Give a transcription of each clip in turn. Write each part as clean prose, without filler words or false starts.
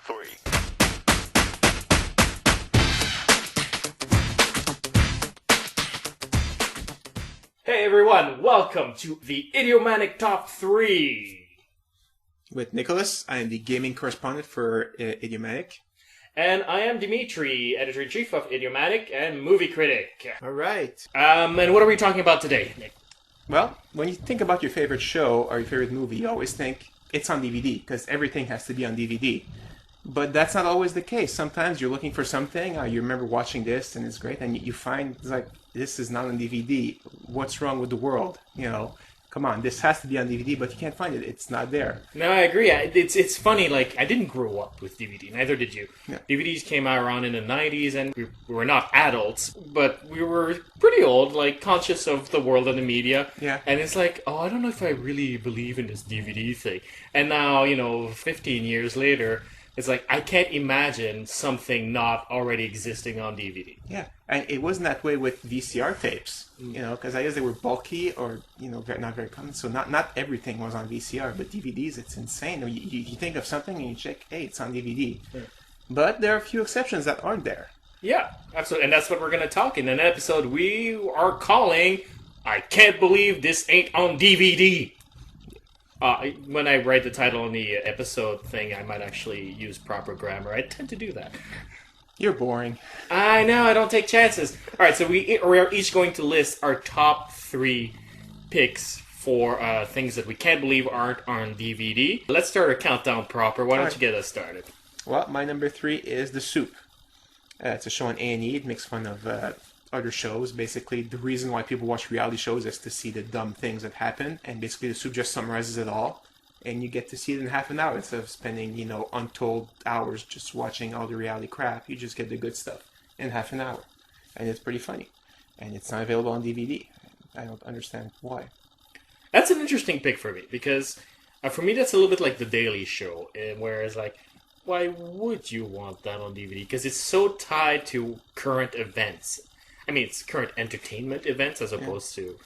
3. Hey everyone, welcome to the Idiomatic Top 3. With Nicholas, I am the gaming correspondent for Idiomatic. And I am Dimitri, editor-in-chief of Idiomatic and movie critic. All right. And what are we talking about today, Nick? Well, when you think about your favorite show or your favorite movie, you always think it's on DVD because everything has to be on DVD. But that's not always the case. Sometimes you're looking for something, you remember watching this and it's great, and you find it's like, this is not on DVD. What's wrong with the world? You know, come on, this has to be on DVD, but you can't find it. It's not there. No, I agree. It's funny, like, I didn't grow up with DVD, neither did you. Yeah. DVDs came out around in the 90s, and we were not adults, but we were pretty old, like, conscious of the world and the media. Yeah. And it's like, oh, I don't know if I really believe in this DVD thing. And now, 15 years later, it's like, I can't imagine something not already existing on DVD. Yeah, and it wasn't that way with VCR tapes, because I guess they were bulky or, not very common. So not everything was on VCR, but DVDs, it's insane. You think of something and you check, hey, it's on DVD. Yeah. But there are a few exceptions that aren't there. Yeah, absolutely. And that's what we're going to talk in an episode we are calling, I Can't Believe This Ain't on DVD. When I write the title on the episode thing, I might actually use proper grammar. I tend to do that. You're boring. I know, I don't take chances. All right, so we are each going to list our top 3 picks for things that we can't believe aren't on DVD. Let's start a countdown proper. Why don't you get us started? Well, my number 3 is The Soup. It's a show on A&E. It makes fun of other shows. Basically, the reason why people watch reality shows is to see the dumb things that happen, and basically The Soup just summarizes it all, and you get to see it in half an hour instead of spending, untold hours just watching all the reality crap. You just get the good stuff in half an hour, and it's pretty funny, and it's not available on DVD. I don't understand why. That's an interesting pick for me, because for me that's a little bit like The Daily Show, whereas like, why would you want that on DVD? Because it's so tied to current events. I mean, it's current entertainment events as opposed to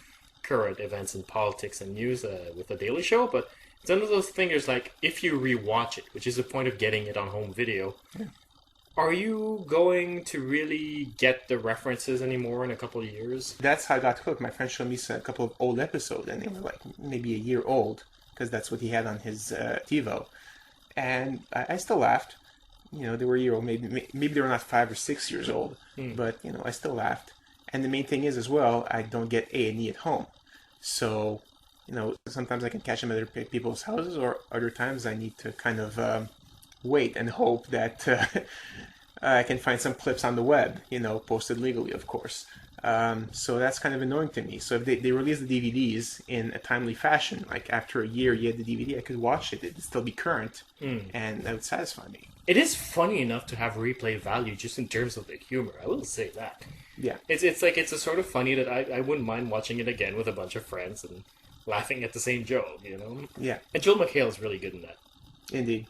current events in politics and news with The Daily Show, but it's one of those things like, if you rewatch it, which is the point of getting it on home video, are you going to really get the references anymore in a couple of years? That's how I got hooked. My friend showed me a couple of old episodes, and they were like maybe a year old, because that's what he had on his TiVo. And I still laughed. They were a year old. Maybe they were not 5 or 6 years old, but I still laughed. And the main thing is as well, I don't get A&E at home, so sometimes I can catch them at other people's houses, or other times I need to kind of wait and hope that I can find some clips on the web, posted legally, of course. So that's kind of annoying to me. So if they release the DVDs in a timely fashion, like after a year you get the DVD, I could watch it. It'd still be current, and that would satisfy me. It is funny enough to have replay value just in terms of the humor. I will say that. Yeah. It's a sort of funny that I wouldn't mind watching it again with a bunch of friends and laughing at the same joke, Yeah. And Joel McHale is really good in that. Indeed.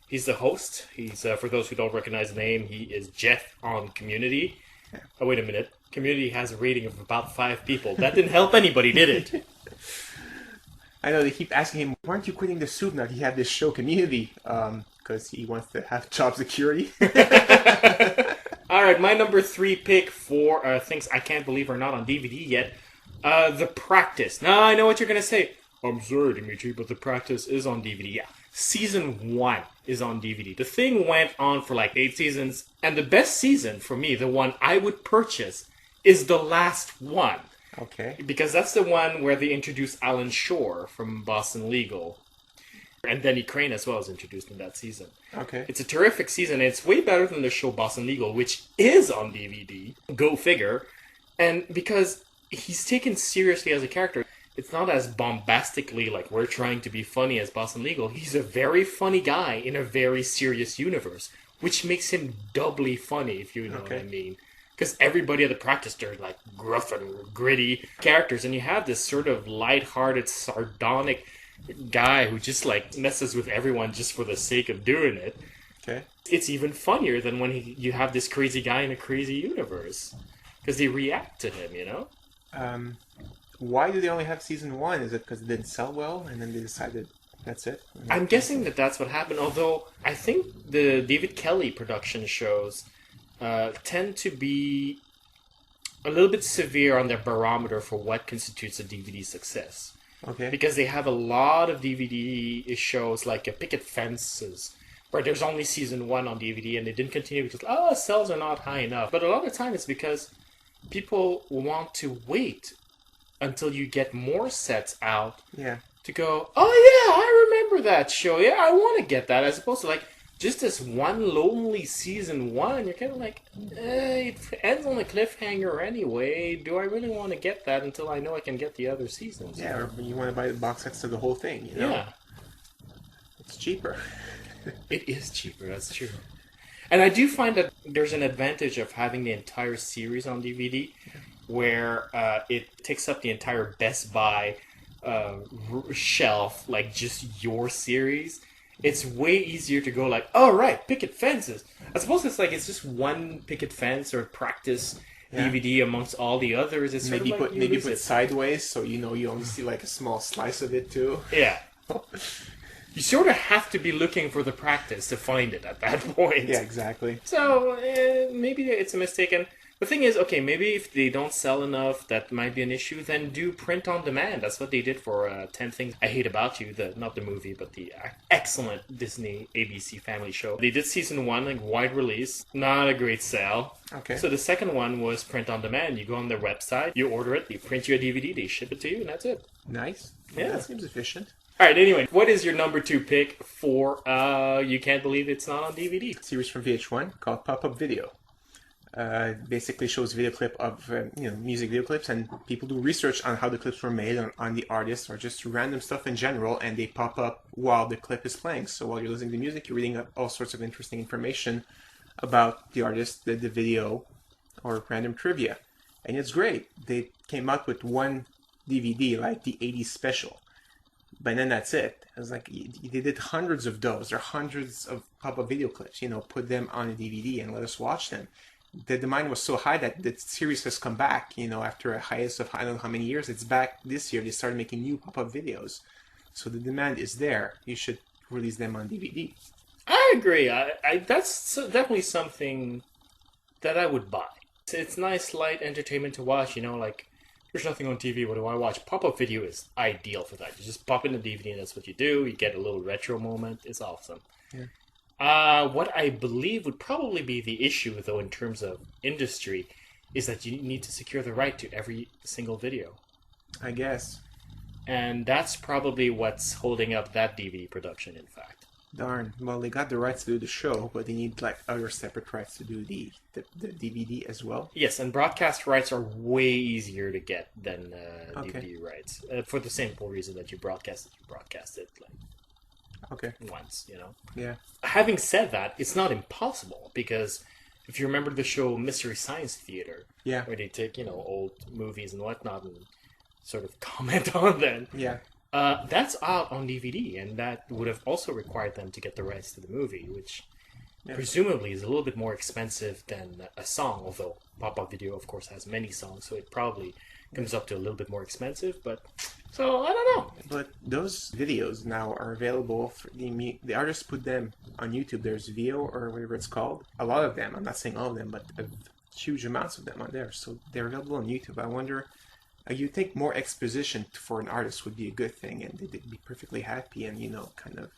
He's the host. He's, for those who don't recognize the name, he is Jeff on Community. Yeah. Oh, wait a minute. Community has a rating of about 5 people. That didn't help anybody, did it? I know, they keep asking him, why aren't you quitting The Soup now? He had this show Community, because he wants to have job security. All right, my number 3 pick for things I can't believe are not on DVD yet. The Practice. Now, I know what you're going to say. I'm sorry, Dimitri, but The Practice is on DVD. Yeah, Season 1 is on DVD. The thing went on for like 8 seasons, and the best season for me, the one I would purchase, is the last one. Okay. Because that's the one where they introduced Alan Shore from Boston Legal. And Denny Crane as well is introduced in that season. Okay. It's a terrific season, and it's way better than the show Boston Legal, which is on DVD. Go figure. And because he's taken seriously as a character, it's not as bombastically like we're trying to be funny as Boston Legal. He's a very funny guy in a very serious universe, which makes him doubly funny, if you know what I mean. Because everybody at The Practice, they're like gruff and gritty characters, and you have this sort of lighthearted, sardonic guy who just like messes with everyone just for the sake of doing it. Okay. It's even funnier than when you have this crazy guy in a crazy universe. Because they react to him, Why do they only have season 1? Is it because it didn't sell well, and then they decided That's it. I'm guessing that that's what happened. Although I think the David Kelly production shows tend to be a little bit severe on their barometer for what constitutes a DVD success. Okay. Because they have a lot of DVD shows like Picket Fences, where there's only season 1 on DVD and they didn't continue because, sales are not high enough. But a lot of the time it's because people want to wait until you get more sets out Yeah. to go, oh yeah, I remember that show. Yeah, I want to get that. As opposed to like just this one lonely season 1, you're kind of like, it ends on a cliffhanger anyway. Do I really want to get that until I know I can get the other seasons? Yeah, or you want to buy the box sets of the whole thing, you know? Yeah. It's cheaper. It is cheaper, that's true. And I do find that there's an advantage of having the entire series on DVD, where it takes up the entire Best Buy shelf, like just your series. It's way easier to go like, oh right, Picket Fences. I suppose it's just one Picket Fence or practice DVD amongst all the others. It's Maybe sort of like put it sideways so you only see like a small slice of it too. Yeah. You sort of have to be looking for the practice to find it at that point. Yeah, exactly. So maybe it's a mistake. And the thing is, okay, maybe if they don't sell enough, that might be an issue. Then do print on demand. That's what they did for 10 Things I Hate About You. Not the movie, but the excellent Disney ABC family show. They did season 1, like wide release. Not a great sale. Okay. So the second one was print on demand. You go on their website, you order it, you print your DVD, they ship it to you, and that's it. Nice. Yeah. That seems efficient. All right, anyway, what is your number 2 pick for You Can't Believe It's Not on DVD? Series from VH1 called Pop-Up Video. Basically shows video clip of music video clips, and people do research on how the clips were made on the artist, or just random stuff in general, and they pop up while the clip is playing. So while you're listening to music, you're reading up all sorts of interesting information about the artist, the video, or random trivia. And it's great. They came out with one DVD, like the 80s special. But then that's it. It was like they did hundreds of those, or hundreds of pop-up video clips. Put them on a DVD and let us watch them. The demand was so high that the series has come back. After a hiatus of I don't know how many years, it's back this year. They started making new pop-up videos, so the demand is there. You should release them on DVD. I agree. That's definitely something that I would buy. It's nice, light entertainment to watch. Like. There's nothing on TV, what do I watch? Pop-up video is ideal for that. You just pop in the DVD and that's what you do. You get a little retro moment. It's awesome. Yeah. What I believe would probably be the issue, though, in terms of industry, is that you need to secure the right to every single video. I guess. And that's probably what's holding up that DVD production, in fact. Darn. Well, they got the rights to do the show, but they need other separate rights to do the DVD as well. Yes, and broadcast rights are way easier to get than DVD rights. For the simple reason that you broadcast it once, Yeah. Having said that, it's not impossible, because if you remember the show Mystery Science Theater, where they take, old movies and whatnot and sort of comment on them. Yeah. That's out on DVD, and that would have also required them to get the rights to the movie, which presumably is a little bit more expensive than a song, although pop-up video, of course, has many songs, so it probably comes up to a little bit more expensive, so I don't know. But those videos now are available for the artists put them on YouTube. There's Vio, or whatever it's called. A lot of them, I'm not saying all of them, but huge amounts of them are there, so they're available on YouTube. I wonder... you'd think more exposition for an artist would be a good thing, and they'd be perfectly happy and kind of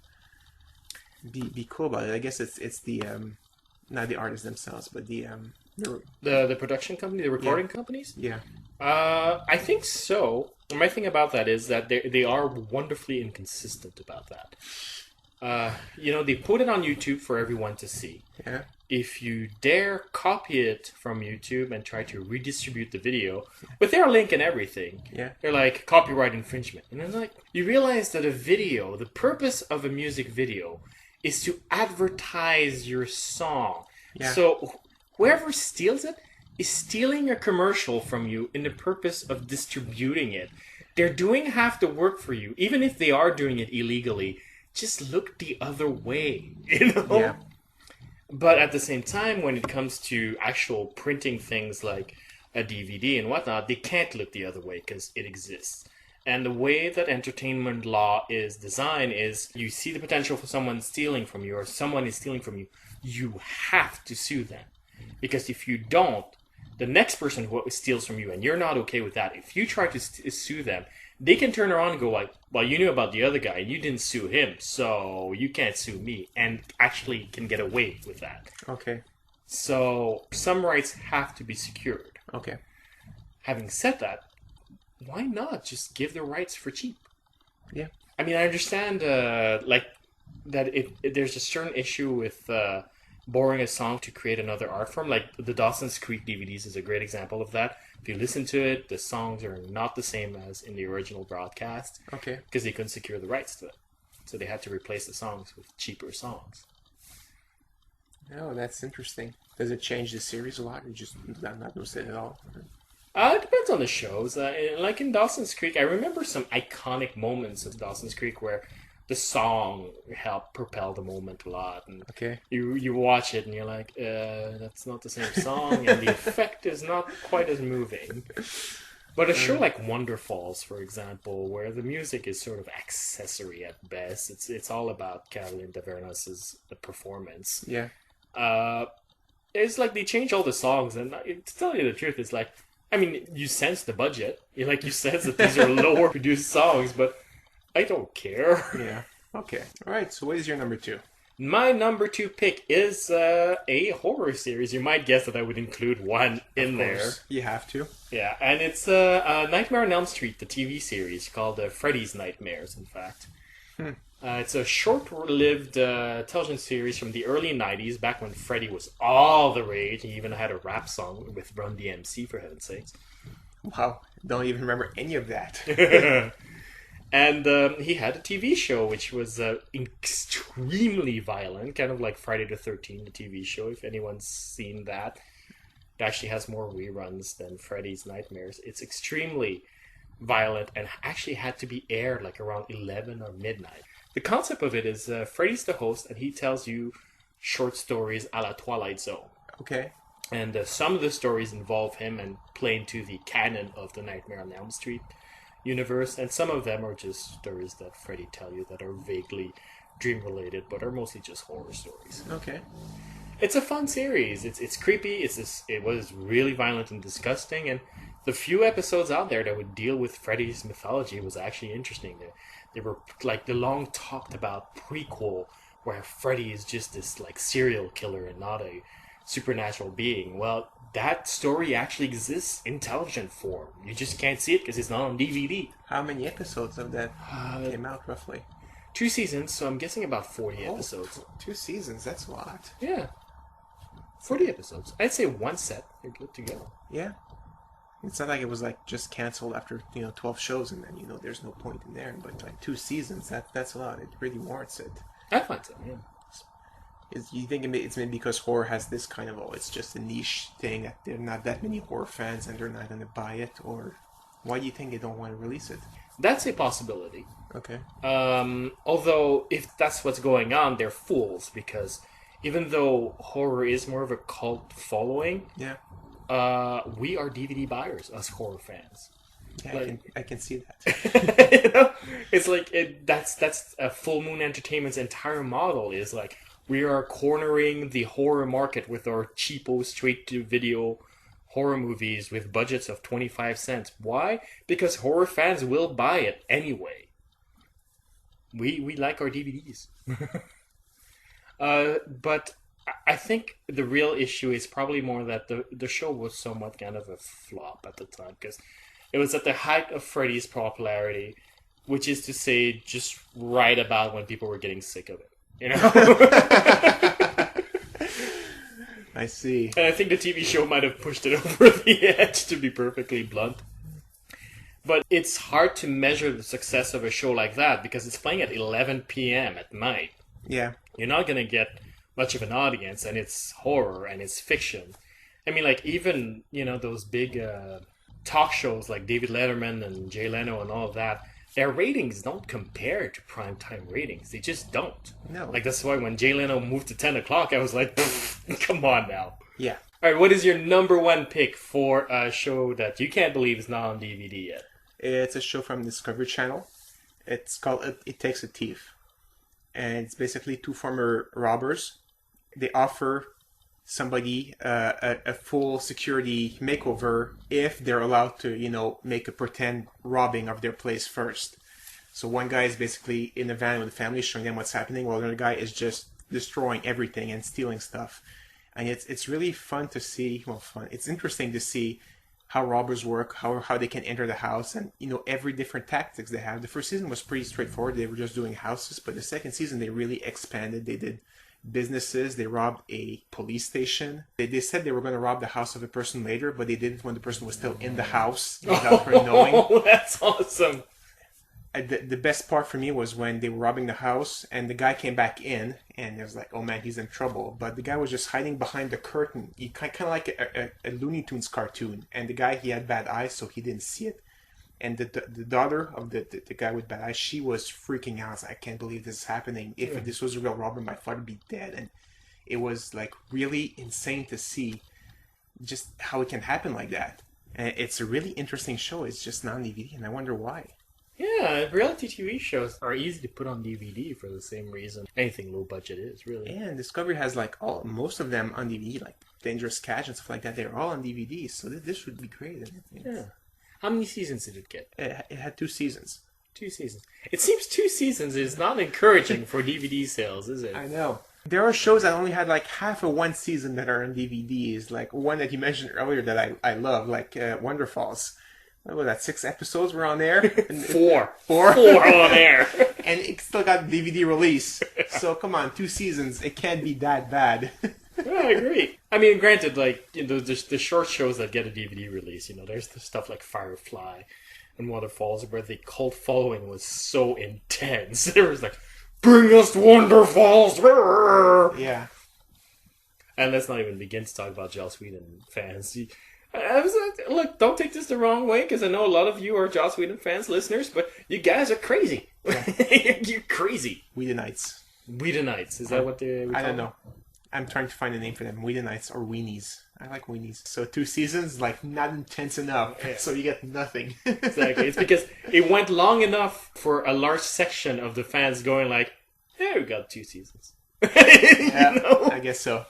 be cool about it. I guess it's the not the artists themselves, but the production company, the recording companies. Yeah. I think so. My thing about that is that they are wonderfully inconsistent about that. They put it on YouTube for everyone to see. Yeah. If you dare copy it from YouTube and try to redistribute the video with their link and everything, they're like, copyright infringement. And then you realize that the purpose of a music video is to advertise your song. Yeah. So whoever steals it is stealing a commercial from you in the purpose of distributing it. They're doing half the work for you, even if they are doing it illegally. Just look the other way, Yeah. But at the same time, when it comes to actual printing things like a DVD and whatnot, they can't look the other way because it exists. And the way that entertainment law is designed is you see the potential for someone stealing from you or someone is stealing from you, you have to sue them. Because if you don't, the next person who steals from you and you're not okay with that, if you try to sue them, they can turn around and go like, well, you knew about the other guy and you didn't sue him, so you can't sue me, and actually can get away with that. Okay. So some rights have to be secured. Okay. Having said that, why not just give the rights for cheap? Yeah. I mean, I understand like that there's a certain issue with borrowing a song to create another art form. Like the Dawson's Creek DVDs is a great example of that. If you listen to it, the songs are not the same as in the original broadcast. Okay. Because they couldn't secure the rights to it. So they had to replace the songs with cheaper songs. Oh, that's interesting. Does it change the series a lot, or just not notice it at all? It depends on the shows. Like in Dawson's Creek, I remember some iconic moments of Dawson's Creek where the song helped propel the moment a lot. And Okay. you watch it and you're like, that's not the same song, and the effect is not quite as moving. But a show like Wonder Falls, for example, where the music is sort of accessory at best, it's all about Carolyn Tavernas' performance. Yeah. It's like they change all the songs, and to tell you the truth, it's like, I mean, you sense the budget. You sense that these are lower produced songs, but I don't care. Yeah. Okay. All right. So what is your number 2? My number 2 pick is a horror series. You might guess that I would include one in there. You have to. Yeah, and it's Nightmare on Elm Street, the TV series called Freddy's Nightmares, in fact. It's a short-lived television series from the early 90s, back when Freddy was all the rage. He even had a rap song with Run DMC, for heaven's sakes. Wow. Don't even remember any of that. And he had a TV show, which was extremely violent, kind of like Friday the 13th, the TV show, if anyone's seen that. It actually has more reruns than Freddy's Nightmares. It's extremely violent and actually had to be aired like around 11 or midnight. The concept of it is Freddy's the host, and he tells you short stories a la Twilight Zone. Okay. And some of the stories involve him and play into the canon of the Nightmare on Elm Street universe, and some of them are just stories that Freddy tell you that are vaguely dream related, but are mostly just horror stories. Okay. It's a fun series. It's creepy. It was really violent and disgusting, and the few episodes out there that would deal with Freddy's mythology was actually interesting. They were like the long talked about prequel where Freddy is just this like serial killer and not a supernatural being. Well, that story actually exists in television form. You just can't see it because it's not on DVD. How many episodes of that came out, roughly? 2 seasons, so I'm guessing about 40 episodes. 2 seasons, that's a lot. Yeah. 40 episodes. I'd say one set. You're good to go. Yeah. It's not like it was like just canceled after 12 shows and then there's no point in there. But like 2 seasons, that's a lot. It really warrants it. I find so. Yeah. You think it's maybe because horror has this kind of it's just a niche thing that there are not that many horror fans and they're not going to buy it, or why do you think they don't want to release it? That's a possibility. Okay. Although if that's what's going on, they're fools, because even though horror is more of a cult following, yeah, we are DVD buyers, us horror fans. Yeah, I can see that. It's like that's Full Moon Entertainment's entire model is like, we are cornering the horror market with our cheapo straight-to-video horror movies with budgets of 25 cents. Why? Because horror fans will buy it anyway. We like our DVDs. But I think the real issue is probably more that the show was somewhat kind of a flop at the time, because it was at the height of Freddy's popularity, which is to say just right about when people were getting sick of it. I see. And I think the TV show might have pushed it over the edge, to be perfectly blunt. But it's hard to measure the success of a show like that because it's playing at 11 p.m. at night. Yeah. You're not going to get much of an audience, and it's horror and it's fiction. I mean, like, even, those big talk shows like David Letterman and Jay Leno and all of that, their ratings don't compare to primetime ratings. They just don't. No. Like, that's why when Jay Leno moved to 10 o'clock, I was like, come on now. Yeah. All right, what is your number 1 pick for a show that you can't believe is not on DVD yet? It's a show from Discovery Channel. It's called It Takes a Thief. And it's basically two former robbers. They offer somebody a full security makeover if they're allowed to, make a pretend robbing of their place first. So one guy is basically in a van with the family showing them what's happening, while the other guy is just destroying everything and stealing stuff. And it's really fun to see. Well, fun. It's interesting to see how robbers work, how they can enter the house, and every different tactics they have. The first season was pretty straightforward. They were just doing houses, but the second season they really expanded. They did businesses. They robbed a police station. They said they were going to rob the house of a person later, but they did it when the person was still in the house without her knowing. Oh, that's awesome. The best part for me was when they were robbing the house and the guy came back in and it was like, oh man, he's in trouble. But the guy was just hiding behind the curtain. He kind of like a Looney Tunes cartoon. And the guy, he had bad eyes, so he didn't see it. And the daughter of the guy with bad eyes, she was freaking out. I can't believe this is happening. If this was a real robber, my father would be dead. And it was like really insane to see just how it can happen like that. And it's a really interesting show. It's just not on DVD, and I wonder why. Yeah, reality TV shows are easy to put on DVD for the same reason anything low budget is, really. And Discovery has most of them on DVD, like Dangerous Catch and stuff like that. They're all on DVD, so this would be great. Yeah. How many seasons did it get? It had 2 seasons. 2 seasons. It seems 2 seasons is not encouraging for DVD sales, is it? I know. There are shows that only had like half of one season that are on DVDs. Like one that you mentioned earlier that I love, like Wonder Falls. What was that? 6 episodes were on there? Four. Four on air. And it still got DVD release. So come on, 2 seasons. It can't be that bad. Yeah, I agree. I mean, granted, like, there's the short shows that get a DVD release. There's the stuff like Firefly and Waterfalls where the cult following was so intense. There was like, bring us Wonderfalls! Yeah. And let's not even begin to talk about Joss Whedon fans. Look, don't take this the wrong way, because I know a lot of you are Joss Whedon fans, listeners, but you guys are crazy. Yeah. You're crazy. Whedonites. Whedonites. Is that what they... I don't know. I'm trying to find a name for them. Whedonites or Weenies. I like Weenies. So 2 seasons, like, not intense enough. Yeah. So you get nothing. Exactly. It's because it went long enough for a large section of the fans going like, yeah, we got 2 seasons. Yeah, I guess so.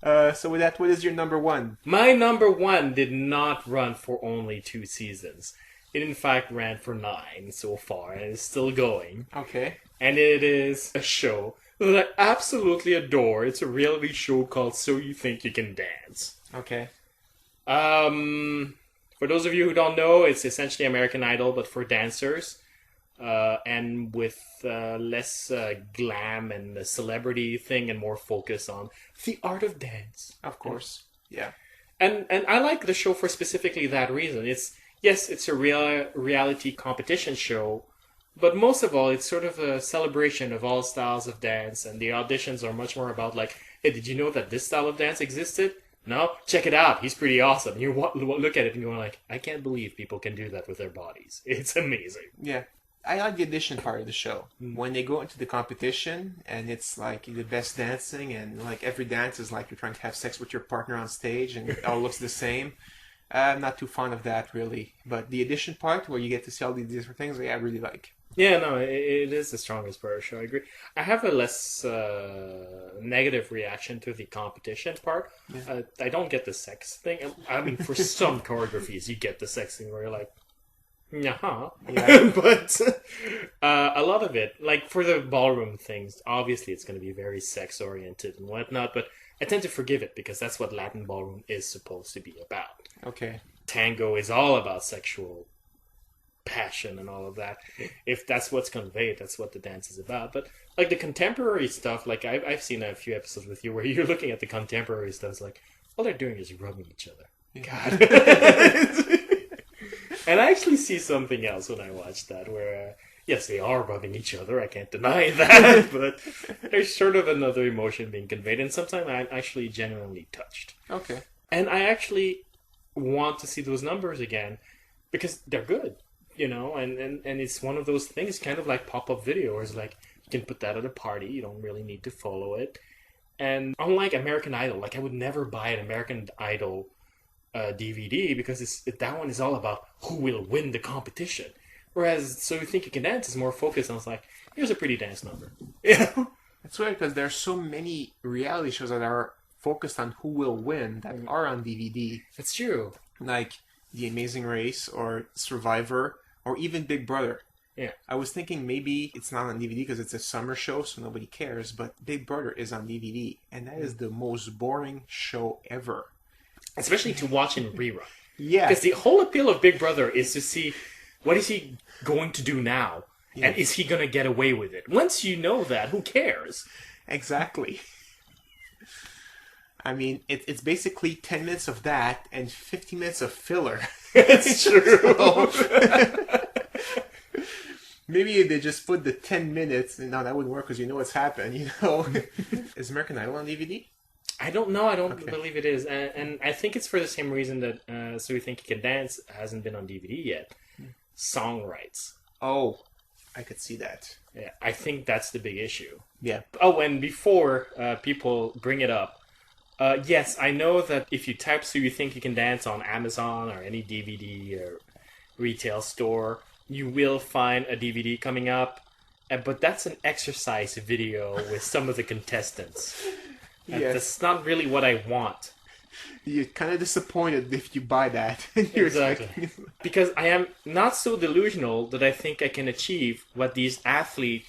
So with that, what is your number 1? My number 1 did not run for only 2 seasons. It in fact ran for 9 so far, and it's still going. Okay. And it is a show that I absolutely adore. It's a reality show called So You Think You Can Dance. Okay. For those of you who don't know, it's essentially American Idol, but for dancers. And with less glam and the celebrity thing and more focus on the art of dance. Of course. Yeah. And I like the show for specifically that reason. It's a reality competition show, but most of all, it's sort of a celebration of all styles of dance, and the auditions are much more about like, hey, did you know that this style of dance existed? No? Check it out. He's pretty awesome. You look at it and go like, I can't believe people can do that with their bodies. It's amazing. Yeah. I like the audition part of the show. When they go into the competition and it's like the best dancing and like every dance is like you're trying to have sex with your partner on stage and it all looks the same. I'm not too fond of that really. But the audition part where you get to see all these different things, I really like. Yeah, no, it is the strongest part of the show. I agree. I have a less negative reaction to the competition part. Yeah. I don't get the sex thing. I mean, for some choreographies, you get the sex thing where you're like, yeah. But a lot of it, like for the ballroom things, obviously it's going to be very sex-oriented and whatnot, but I tend to forgive it because that's what Latin ballroom is supposed to be about. Okay. Tango is all about sexual passion and all of that. If that's what's conveyed, that's what the dance is about. But like the contemporary stuff, like I've seen a few episodes with you where you're looking at the contemporary stuff, it's like all they're doing is rubbing each other. God. And I actually see something else when I watch that, where, yes, they are rubbing each other, I can't deny that, but there's sort of another emotion being conveyed, and sometimes I'm actually genuinely touched. Okay. And I actually want to see those numbers again, because they're good, and it's one of those things, kind of like pop-up video, where it's like, you can put that at a party, you don't really need to follow it. And unlike American Idol, like I would never buy an American Idol DVD because that one is all about who will win the competition. Whereas So You Think You Can Dance is more focused on, it's like, here's a pretty dance number. Yeah. It's weird because there are so many reality shows that are focused on who will win that are on DVD. That's true. Like The Amazing Race or Survivor or even Big Brother. Yeah. I was thinking maybe it's not on DVD because it's a summer show, so nobody cares, but Big Brother is on DVD, and that is the most boring show ever. Especially to watch in rerun. Yeah. Because the whole appeal of Big Brother is to see what is he going to do now, and is he going to get away with it? Once you know that, who cares? Exactly. I mean, it's basically 10 minutes of that and 15 minutes of filler. It's true. Maybe they just put the 10 minutes, and no, that wouldn't work because you know what's happened, you know? Is American Idol on DVD? I don't know. I don't believe it is. And I think it's for the same reason that So You Think You Can Dance hasn't been on DVD yet. Song rights. Oh, I could see that. Yeah, I think that's the big issue. Yeah. Oh, and before people bring it up, yes, I know that if you type So You Think You Can Dance on Amazon or any DVD or retail store, you will find a DVD coming up. But that's an exercise video with some of the contestants. Yes. That's not really what I want. You're kind of disappointed if you buy that. Exactly. Because I am not so delusional that I think I can achieve what these athlete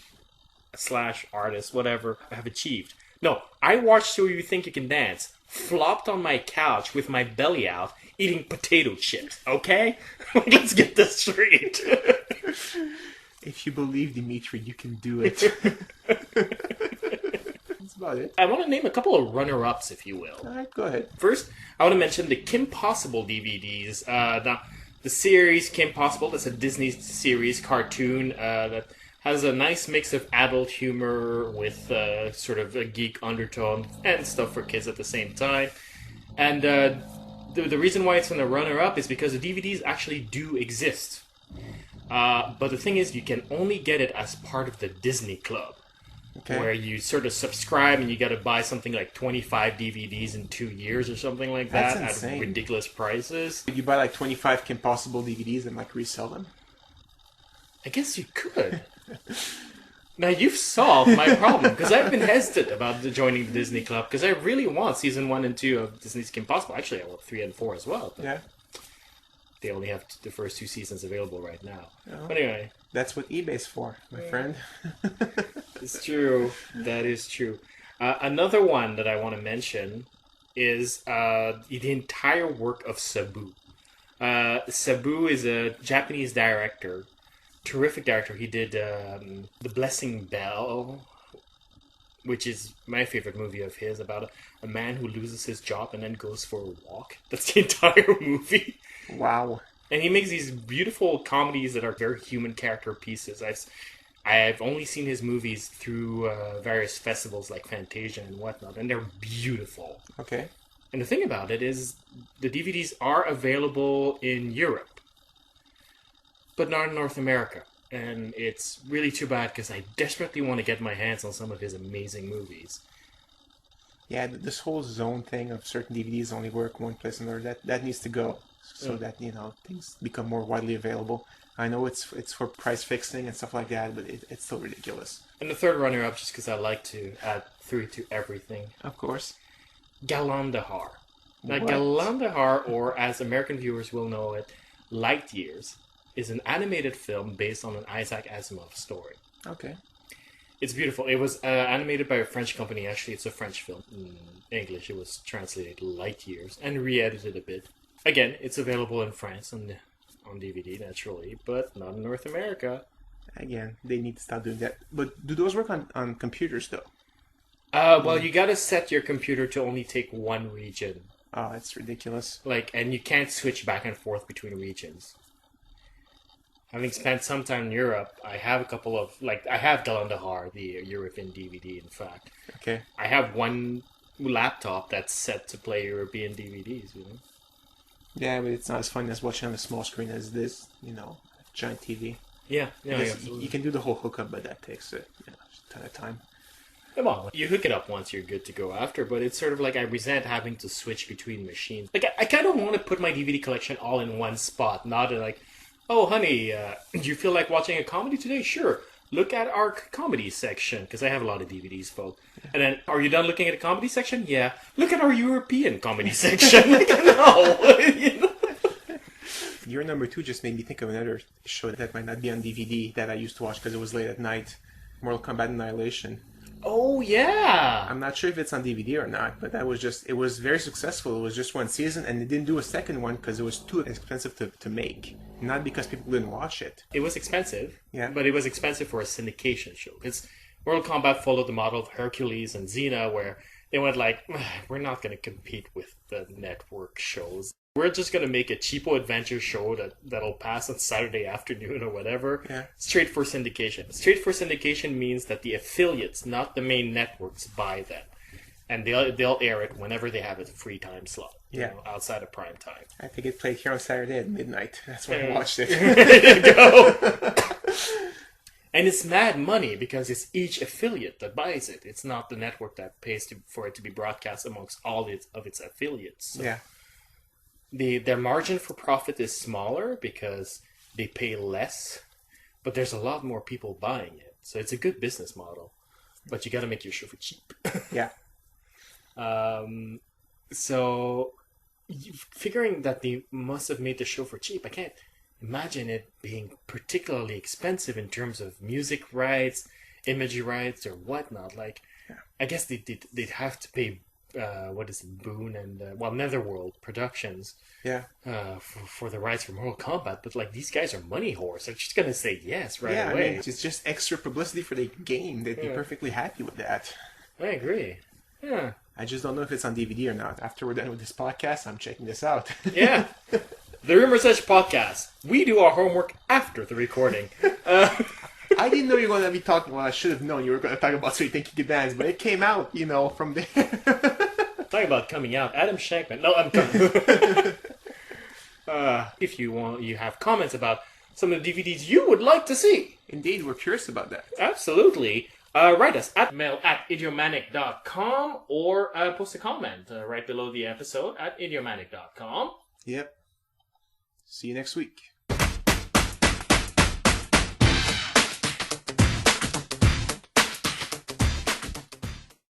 / artists, whatever, have achieved. No, I watched So You Think You Can Dance, flopped on my couch with my belly out, eating potato chips, okay? Let's get this straight. If you believe, Dimitri, you can do it. That's about it. I want to name a couple of runner-ups, if you will. All right, go ahead. First, I want to mention the Kim Possible DVDs. Now, the series Kim Possible, that's a Disney series cartoon that has a nice mix of adult humor with sort of a geek undertone and stuff for kids at the same time. And the reason why it's in the runner-up is because the DVDs actually do exist. But the thing is, you can only get it as part of the Disney Club. Okay. Where you sort of subscribe and you got to buy something like 25 DVDs in 2 years or something like that. That's insane. At ridiculous prices. Could you buy like 25 Kim Possible DVDs and like resell them? I guess you could. Now you've solved my problem because I've been hesitant about joining the Disney Club because I really want season 1 and 2 of Disney's Kim Possible. Actually, I want 3 and 4 as well. Yeah. They only have the first 2 seasons available right now. Oh. But anyway. That's what eBay's for, my friend. It's true. That is true. Another one that I want to mention is the entire work of Sabu. Sabu is a Japanese director. Terrific director. He did The Blessing Bell, which is my favorite movie of his, about a man who loses his job and then goes for a walk. That's the entire movie. Wow. And he makes these beautiful comedies that are very human character pieces. I've only seen his movies through various festivals like Fantasia and whatnot, and they're beautiful. Okay. And the thing about it is, the DVDs are available in Europe, but not in North America. And it's really too bad because I desperately want to get my hands on some of his amazing movies. Yeah, this whole zone thing of certain DVDs only work one place or another, that needs to go. So that, things become more widely available. I know it's for price fixing and stuff like that, but it's still ridiculous. And the third runner-up, just because I like to add 3 to everything. Of course. Galandahar. Now, Galandahar, or as American viewers will know it, Light Years, is an animated film based on an Isaac Asimov story. Okay. It's beautiful. It was animated by a French company. Actually, it's a French film. In English, it was translated Light Years and re-edited a bit. Again, it's available in France on DVD, naturally, but not in North America. Again, they need to stop doing that. But do those work on computers, though? Well, you gotta set your computer to only take one region. Oh, that's ridiculous. And you can't switch back and forth between regions. Having spent some time in Europe, I have a couple of, I have Galandahar, the European DVD, in fact. Okay. I have one laptop that's set to play European DVDs, Yeah, but it's not as fun as watching on a small screen as this, giant TV. Yeah, You can do the whole hookup, but that takes a ton of time. Come on, you hook it up once, you're good to go after, but it's sort of like I resent having to switch between machines. Like, I kind of want to put my DVD collection all in one spot, not like, oh, honey, do you feel like watching a comedy today? Sure. Look at our comedy section, because I have a lot of DVDs, folks. And then, are you done looking at the comedy section? Yeah. Look at our European comedy section. Like, no. You know? Your number 2 just made me think of another show that might not be on DVD that I used to watch because it was late at night. Mortal Kombat Annihilation. Oh, yeah. I'm not sure if it's on DVD or not, but it was very successful. It was just one season, and they didn't do a second one because it was too expensive to make. Not because people didn't watch it. It was expensive, yeah, but it was expensive for a syndication show. Because Mortal Kombat followed the model of Hercules and Xena, where they went like, we're not going to compete with the network shows. We're just going to make a cheapo adventure show that'll pass on Saturday afternoon or whatever. Yeah. Straight for syndication. Straight for syndication means that the affiliates, not the main networks, buy them. And they'll air it whenever they have a free time slot, you know, outside of prime time. I think it played here on Saturday at midnight. That's when I watched it. There you go. And it's mad money because it's each affiliate that buys it. It's not the network that pays for it to be broadcast amongst all of its affiliates. So yeah. Their margin for profit is smaller because they pay less, but there's a lot more people buying it. So it's a good business model, but you got to make your show for cheap. Yeah. So figuring that they must have made the show for cheap, I can't imagine it being particularly expensive in terms of music rights, imagery rights, or whatnot. Like, I guess they'd have to pay. Boone and Netherworld Productions, for the rights for Mortal Kombat, but like these guys are money whores. They're just gonna say yes right away. I mean, it's just extra publicity for the game. They'd be perfectly happy with that. I agree. Yeah. I just don't know if it's on DVD or not. After we're done with this podcast, I'm checking this out. Yeah. The Rumors Edge podcast. We do our homework after the recording. I didn't know you were going to be talking. Well, I should have known you were going to talk about So You Think You Can Dance, but it came out, from there. Talking about coming out, Adam Shankman. No, I'm coming. If you have comments about some of the DVDs you would like to see. Indeed, we're curious about that. Absolutely. Write us at mail@idiomanic.com or post a comment right below the episode at idiomanic.com. Yep. See you next week.